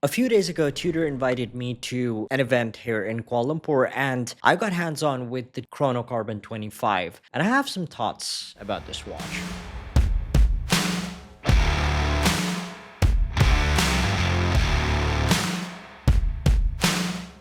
A few days ago, Tudor invited me to an event here in Kuala Lumpur, and I got hands on with the Chrono Carbon 25. And I have some thoughts about this watch.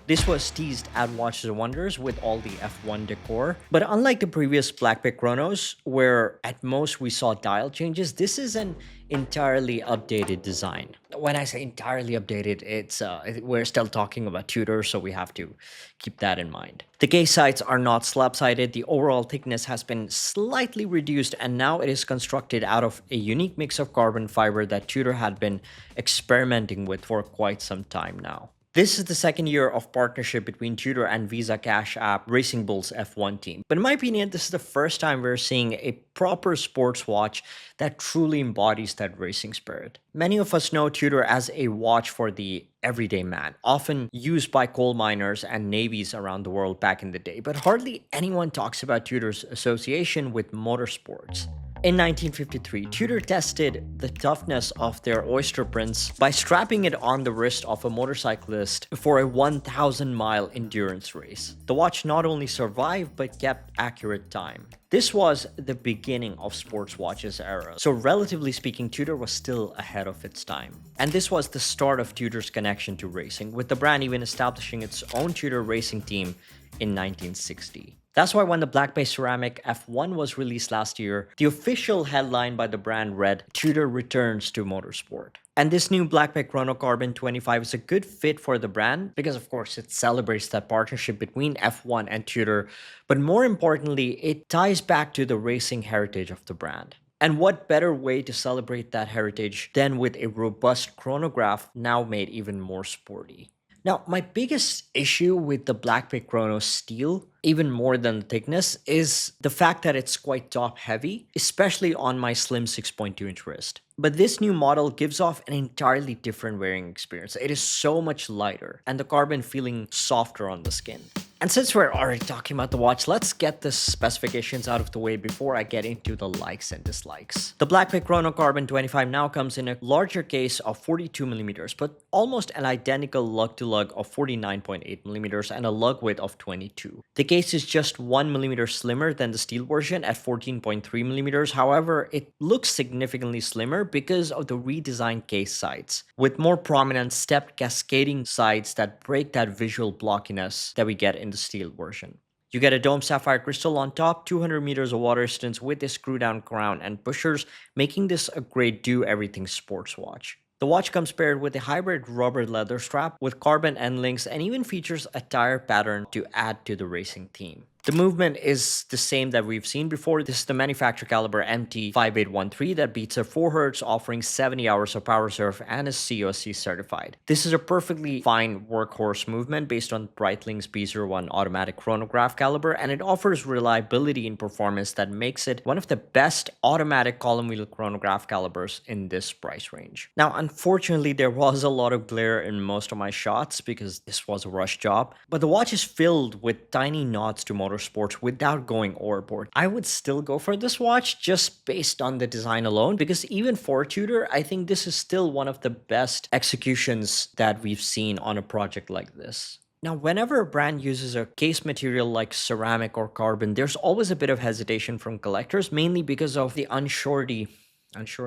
This was teased at Watches and Wonders with all the F1 decor. But unlike the previous Blackpick Chronos, where at most we saw dial changes, this is an entirely updated design. When I say entirely updated, we're still talking about Tudor, so we have to keep that in mind. The case sides are not slab-sided. The overall thickness has been slightly reduced, and now it is constructed out of a unique mix of carbon fiber that Tudor had been experimenting with for quite some time now. This is the second year of partnership between Tudor and Visa Cash App Racing Bull's F1 team. But in my opinion, this is the first time we're seeing a proper sports watch that truly embodies that racing spirit. Many of us know Tudor as a watch for the everyday man, often used by coal miners and navies around the world back in the day, but hardly anyone talks about Tudor's association with motorsports. In 1953, Tudor tested the toughness of their Oyster Prince by strapping it on the wrist of a motorcyclist for a 1,000-mile endurance race. The watch not only survived but kept accurate time. This was the beginning of sports watches era, so relatively speaking, Tudor was still ahead of its time. And this was the start of Tudor's connection to racing, with the brand even establishing its own Tudor racing team in 1960. That's why when the black-based ceramic F1 was released last year, the official headline by the brand read, "Tudor returns to motorsport." And this new Blackpick Chrono Carbon 25 is a good fit for the brand because, of course, it celebrates that partnership between F1 and Tudor, but more importantly, it ties back to the racing heritage of the brand. And what better way to celebrate that heritage than with a robust chronograph now made even more sporty? Now, my biggest issue with the Blackpick Chrono steel, even more than the thickness, is the fact that it's quite top heavy, especially on my slim 6.2-inch wrist. But this new model gives off an entirely different wearing experience. It is so much lighter, and the carbon feeling softer on the skin. And since we're already talking about the watch, let's get the specifications out of the way before I get into the likes and dislikes. The Blackpick Chrono Carbon 25 now comes in a larger case of 42mm, but almost an identical lug-to-lug of 49.8mm and a lug width of 22. The case is just 1mm slimmer than the steel version at 14.3mm. However, it looks significantly slimmer because of the redesigned case sides, with more prominent stepped cascading sides that break that visual blockiness that we get in the steel version. You get a dome sapphire crystal on top, 200 meters of water resistance with a screw down crown and pushers, making this a great do-everything sports watch. The watch comes paired with a hybrid rubber leather strap with carbon end links and even features a tire pattern to add to the racing theme. The movement is the same that we've seen before. This is the manufacturer caliber MT5813 that beats at 4 Hz, offering 70 hours of power reserve and is COC certified. This is a perfectly fine workhorse movement based on Breitling's B01 automatic chronograph caliber, and it offers reliability in performance that makes it one of the best automatic column wheel chronograph calibers in this price range. Now, unfortunately, there was a lot of glare in most of my shots because this was a rush job, but the watch is filled with tiny nods to motorsports without going overboard. I would still go for this watch just based on the design alone, because even for Tudor, I think this is still one of the best executions that we've seen on a project like this. Now, whenever a brand uses a case material like ceramic or carbon, there's always a bit of hesitation from collectors, mainly because of the unsurety,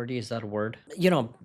is that a word?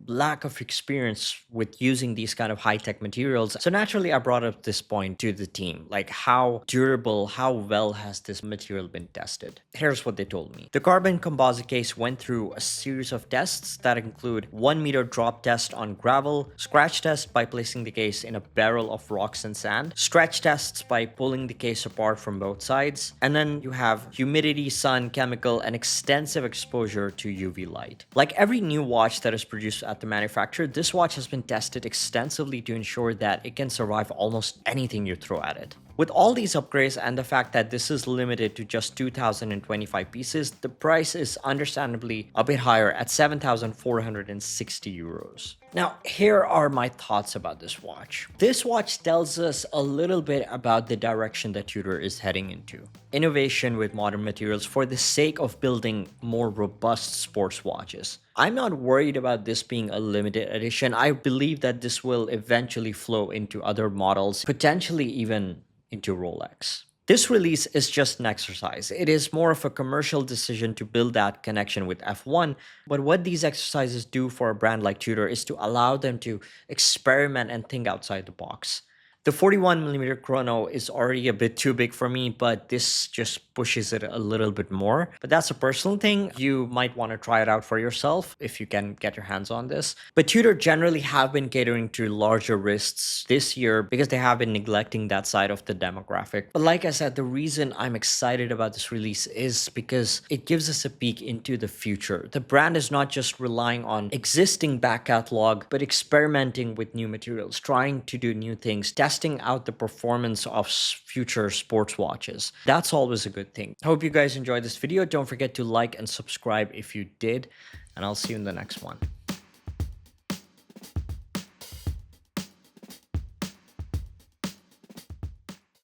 Lack of experience with using these kind of high-tech materials. So naturally, I brought up this point to the team, like how durable, how well has this material been tested? Here's what they told me. The carbon composite case went through a series of tests that include 1-meter drop test on gravel, scratch test by placing the case in a barrel of rocks and sand, stretch tests by pulling the case apart from both sides, and then you have humidity, sun, chemical, and extensive exposure to UV light. Like every new watch that is produced at the manufacturer, this watch has been tested extensively to ensure that it can survive almost anything you throw at it. With all these upgrades and the fact that this is limited to just 2,025 pieces, the price is understandably a bit higher at 7,460 euros. Now, here are my thoughts about this watch. This watch tells us a little bit about the direction that Tudor is heading into. Innovation with modern materials for the sake of building more robust sports watches. I'm not worried about this being a limited edition. I believe that this will eventually flow into other models, potentially even into Rolex. This release is just an exercise. It is more of a commercial decision to build that connection with F1. But what these exercises do for a brand like Tudor is to allow them to experiment and think outside the box. The 41mm Chrono is already a bit too big for me, but this just pushes it a little bit more. But that's a personal thing. You might want to try it out for yourself if you can get your hands on this. But Tudor generally have been catering to larger wrists this year because they have been neglecting that side of the demographic. But like I said, the reason I'm excited about this release is because it gives us a peek into the future. The brand is not just relying on existing back catalog, but experimenting with new materials, trying to do new things, testing out the performance of future sports watches. That's always a good thing. Hope you guys enjoyed this video. Don't forget to like and subscribe if you did, and I'll see you in the next one.